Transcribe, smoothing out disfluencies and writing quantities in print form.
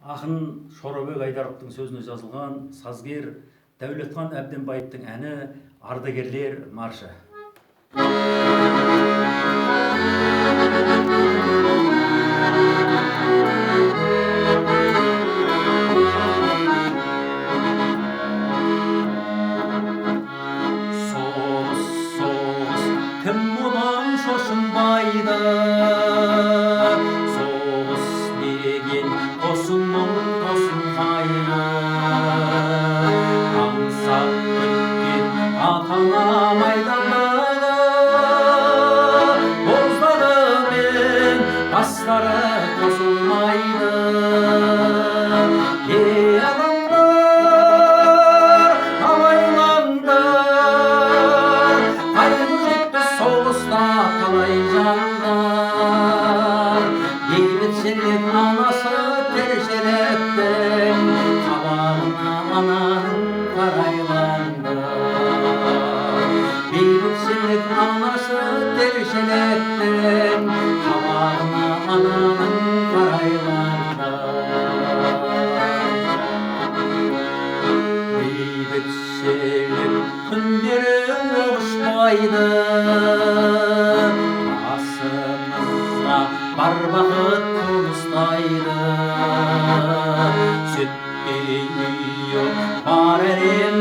Ақын Шоробек Айдаровтың сөзіне жазылған сазгер Дәулетхан Әбденбаевтың әні «Ардагерлер маршы». Соғыс, кім мұнан шошынбайды? Соғыс деген тосынның тосынмайды. Аңсап өткен ата-ана майдандағы боздағымен бастары қосылмайды. Ей адамдар, абайлаңдар, қайғы жетті соғыста талай жандар. Бейбітшілік анасы тіршіліктің, қабағына ананың қарайлаңдар. Бейбітшілік анасы тіршіліктің, қабағына ананың қарайлаңдар. Бейбітшілік күндері ұшпайды, басымызға бар бақыт қоныстайды. Сүттей үйі бар әлем